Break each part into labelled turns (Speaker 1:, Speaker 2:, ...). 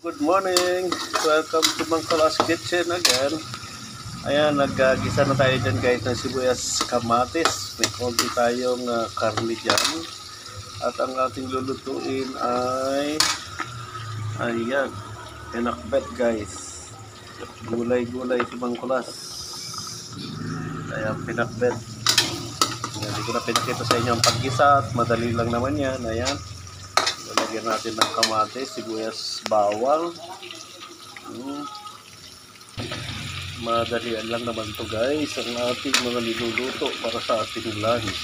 Speaker 1: Good morning! Welcome to Mangkalas Kitchen again. Ayan, naggisa na tayo dyan guys ng sibuyas kamatis. May konti tayong karne dyan. At ang ating lulutuin ay ayan, pinakbet guys. Gulay-gulay si Mangkalas. Ayan, pinakbet. Hindi ko na pinakita sa inyo ang paggisa at madali lang naman yan. Ayan. Lagyan natin ng kamatis, sibuyas, bawang. Madalian lang naman to guys ang ating mga niluluto para sa ating lunch.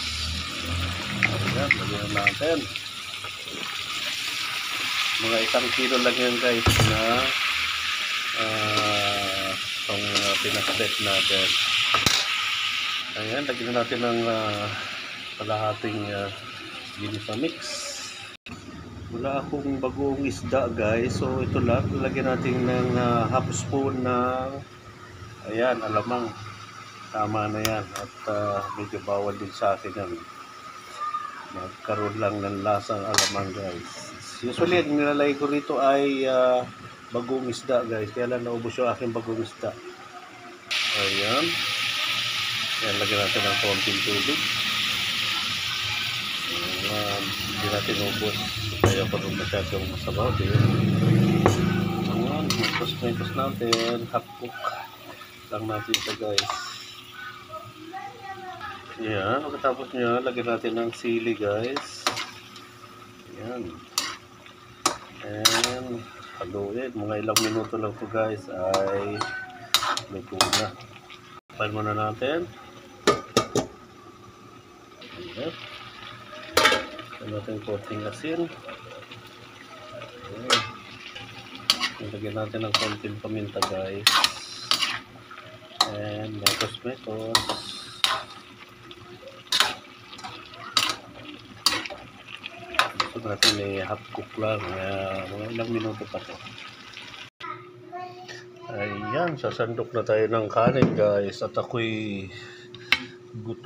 Speaker 1: Ayan, lagyan natin. Mga 1 kilo lang yan guys na itong pinakbet natin. Ayan, lagyan natin ng kalahating ginisa mix. Wala akong bagong isda guys, so ito lang, lalagyan natin ng half spoon ng ayan, alamang. Tama na yan at medyo bawal din sa akin yan. Magkaroon lang ng lasang alamang guys. Usually ang nilalagay ko rito ay bagong isda guys, kaya lang naubos yung aking bagong isda. Ayan, ayan, lagyan natin ng konting tubig. Hindi natin ubos kaya pa rin masyadong masabaw din. Ayan, mapos natin, half cook lang natin ito guys. Ayan, pagkatapos nyo lagyan natin ng sili guys. Ayan, and haluin, mga ilang minuto lang ito guys ay luto na. Pan muna natin. Ayan, natin konting asin. Ayan. Lagyan natin ng konting paminta guys. And metos. Gusto natin ay half cook lang. Mga ilang minuto pa to. Ayan, sasandok na tayo ng kanin guys. At ako'y gutom.